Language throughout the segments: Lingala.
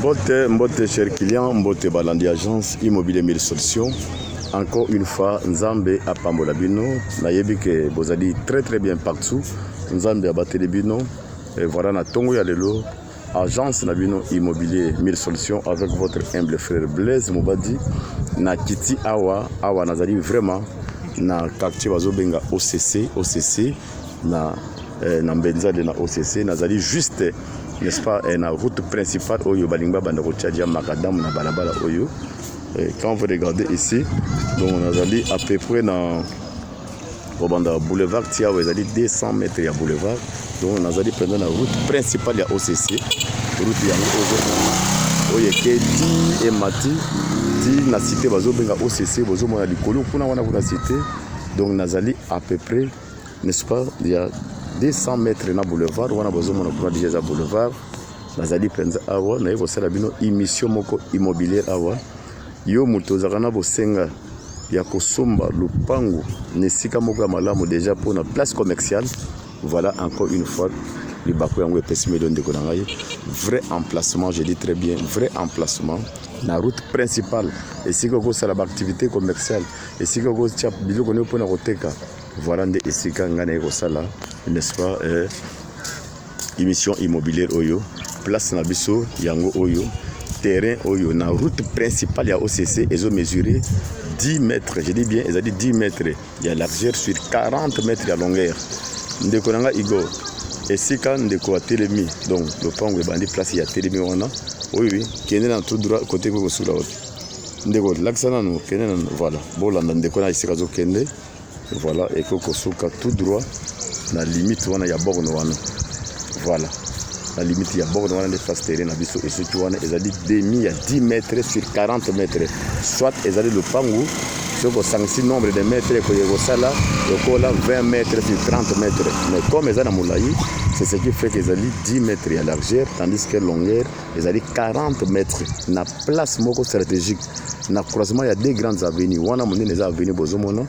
Mbote, chers clients, Mbote Balandi Agence Immobilier 1000 Solutions. Encore une fois, Nzambe à Pambolabino. Nayebi que vous allez très bien partout. Nzambe a battu les bino. Et voilà, na Tongo Yalelo, Agence Nabino Immobilier 1000 Solutions avec votre humble frère Blaise Moubadi. Na Kiti Awa, Awa Nazali vraiment. Na quartier Bazobenga OCC. Na Mbenza de na OCC. Nazali juste. N'est-ce pas, la route principale Oyo Balingba Bandarochadia Makadam na Balabala Oyo. Quand vous regardez ici, donc on a allé à peu près dans le boulevard Tia, vous avez 200 mètres à boulevard. Donc on a allé prendre la route principale à OCC. Route ya Oyo Keti et Mati, di na cité Bazobenga OCC, Bazomona Likolo, kuna wana kuna cité. Donc on a allé à peu près, n'est-ce pas, il y a 200 mètres na boulevard, on a besoin de déjà boulevard. Nazali penza awa na yeko sala bino émission moko immobilière awa. Yo muto zakana bosenga ya kosomba lupangu nesika moko ya malamu déjà pour la place commerciale. Voilà encore une fois le bako yango epesi million de konangai. Vrai emplacement, je dis très bien, vrai emplacement. La route principale et si ko sala activité commerciale et si ko tia biloko ne pona koteka. Voilà nde esika ngana yeko sala, n'est-ce pas, émission immobilière Oyo, place Nabiso, Yango Oyo, terrain Oyo, na route principale ya OCC, ils ont mesuré 10 mètres, je dis bien, ils ont dit 10 mètres, il y a largeur sur 40 mètres de longueur. Ndekonanga Igo, et si quand Ndeko a Télémi, donc le pango est bandit place, il y a Télémi, oui, qui est dans tout droit, côté Gogo sous la haute. Ndeko, l'accent, voilà, bon, là, Ndekona ici, Kazo Kende. Voilà, et que Kosuka tout droit, la limite, on a borne. Voilà, la limite, il y a borne, on a des places terrain, et ce qui est dit demi à 10 mètres sur 40 mètres. Soit, ils allaient le pango, sur le 56 nombre de mètres, que ça là, le 20 mètres sur 30 mètres. Mais comme ils ont c'est ce qui fait qu'ils allaient 10 mètres à largeur, tandis que longueur, ils allaient 40 mètres. La place moko stratégique, na croisement, il y a des grandes avenues. On a monté les avenues, Bozomona.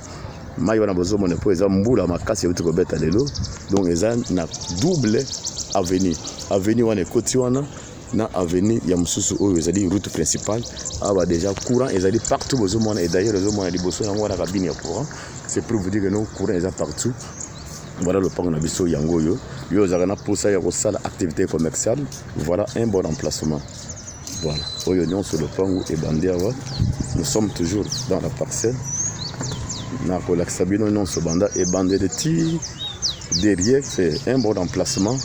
Mai wana bozomo ne po eza mbula makasi yote ko beta lelo, donc eza na double avenue wana koti wana na avenue ya mususu oyo ezali route principale aba déjà courant ezali partout bozomo wana et d'ailleurs bozomo wana liboso yango wana cabine ya courant, c'est pour vous dire que non courant eza partout. Voilà le pango na biso yango yo zakana pour ça ya ko sala activité commerciale. Voilà un bon emplacement. Voilà oyo nyon sur le pango et bandiawa, nous sommes toujours dans la parcelle. Sabino non ce banda et bandé de tir derrière, c'est un bon emplacement.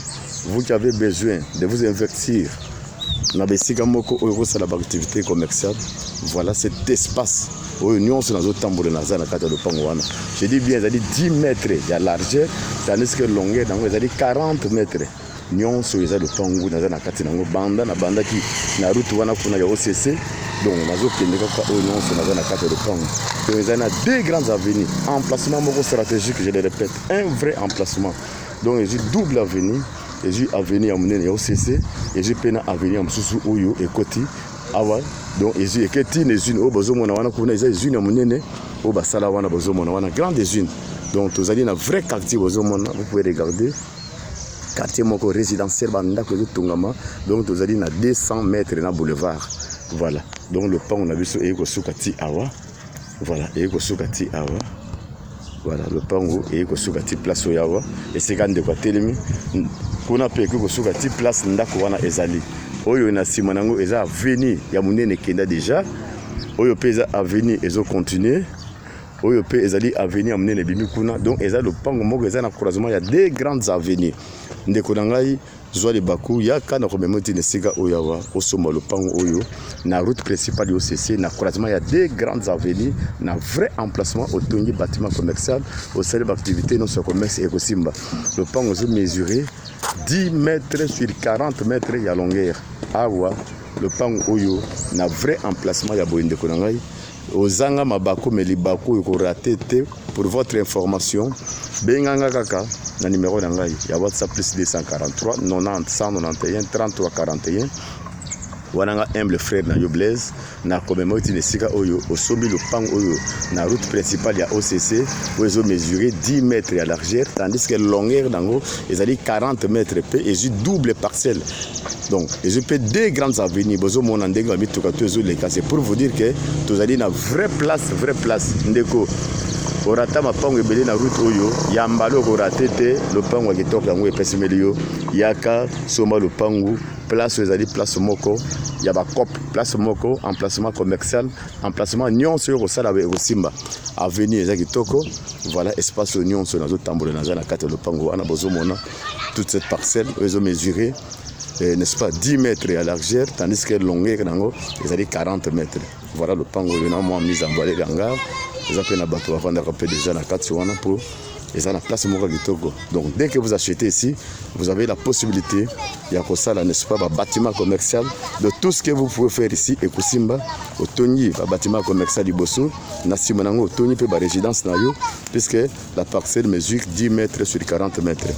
Vous qui avez besoin de vous investir dans la activité commerciale, voilà cet espace où nous sommes dans le tambour de Nazana. Je dis bien, ça dit 10 mètres de largeur, tandis que longueur, ça dit 40 mètres. Nous sommes dans le tambour de Nazana, banda qui na route wana kuna ya OCC. Donc, il y a deux grandes avenues. Emplacement stratégique, je le répète, un vrai emplacement. Donc, il y a double avenue. Il y a avenue à OCC, et j'ai peine avenue à Msusu Oyo et Koti. Donc, il y a Keti, les unes au Bozomona, il y a une avenue au Basalawana Bozomona, grande usine. Donc, vous avez un vrai quartier Bozomona, vous pouvez regarder. Quartier moko résidentiel, donc, vous avez 200 mètres dans le boulevard. Voilà, donc le pan on a vu sur Ekosukati Awa. Voilà, Ekosukati Awa. Voilà, le pan et Ekosukati place Oyawa. Et c'est quand de quoi Télémi. Qu'on a pu Ekosukati place Ndakowana Ezali. Oyo na Simanango Eza venu, Yamoune Kenda déjà. Oyo Peza a venu, ils ont continué. Oyo Pe Ezali a venu amener les Bimikuna. Donc Eza le pan Mogo Eza na croisement, il y a des grandes avenues. Ndekonangai. Zoali Bakou, ya kana komemoti nesika oyawa, osomba le pango oyo, na route principale de OCC, na croisement, il y a des grandes avenues, na vrai emplacement au tongi bâtiment commercial, au sein de l'activité, non sur commerce et Kosimba. Le pango est mesuré 10 mètres sur 40 mètres de longueur. Awa, le pango oyo, na vrai emplacement, il y a Boinde Konangai. Ozanga Mabako, mais les Bako, il faut rater pour votre information. Benganga Kaka. Le numéro d'Angaï, il y a WhatsApp plus 243 90 191 33 41. wananga humble frère na yo Blaise na commémore esika oyo osombi lopango oyo na route principale ya OCC où ils ont mesuré 10 mètres à largeur tandis que longueur dango ezali 40 mètres pe et double parcelle. Donc ils ont fait deux grandes avenues bozo mon ndenge ba mituka to ezo leka. C'est pour vous dire que tozali na vraie place ndeko orata mapango ebele na route oyo ya mbalo orate te lopango kitoko yango epesimeli yo yaka soma lopango place ezali place moko ya ba cop place moko emplacement commercial emplacement nyonso yo sala ba simba avenue ezaki kitoko. Voilà espace nyonso nazo tambola na zana kate lopango ana bozo mona toute cette parcelle ils ont mesuré n'est-ce pas 10 mètres à largeur tandis que longueur nango ezali 40 mètres. Voilà le pango na moi mise en valeur hangar ils appellent na bateau avant de rappeler déjà la carte wana pour et ça la place moko kitoko. Donc dès que vous achetez ici vous avez la possibilité ya kosala n'est-ce pas bâtiment commercial de tout ce que vous pouvez faire ici et kusimba otoni bâtiment commercial liboso na simonango otoni pe ba résidence na yo puisque la parcelle mesure 10 mètres sur 40 mètres.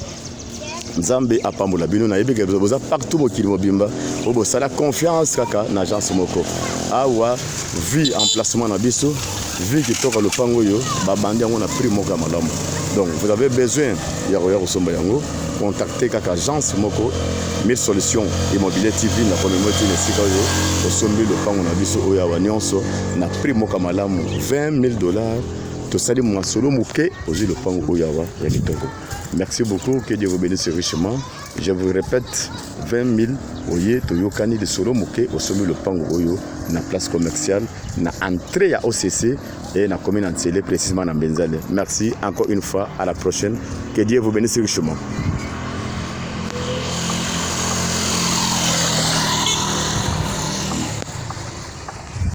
Nzambe apambola bino na yebeke boza partout mokili mobimba obo sala confiance kaka na agence moko awa vie emplacement na biso vie kitoko lopango yo babandi yango na prix moko malamu. Donc vous avez besoin ya roya kosomba yango contacter kaka agence moko 1000 solutions immobilier TV na commémore na sika yo kosombi lopango na biso oya wa nyonso na prix moko malamu $20,000 to sali mo solo moke ozi lopango oya wa ya kitoko. Merci beaucoup, que Dieu vous bénisse richement. Je vous répète, 20 000 oye toyokani de solo moke au sommet le pango oyo na place commerciale na entrée à OCC et na commune Nsele précisément na Benzale. Merci encore une fois, à la prochaine. Que Dieu vous bénisse richement.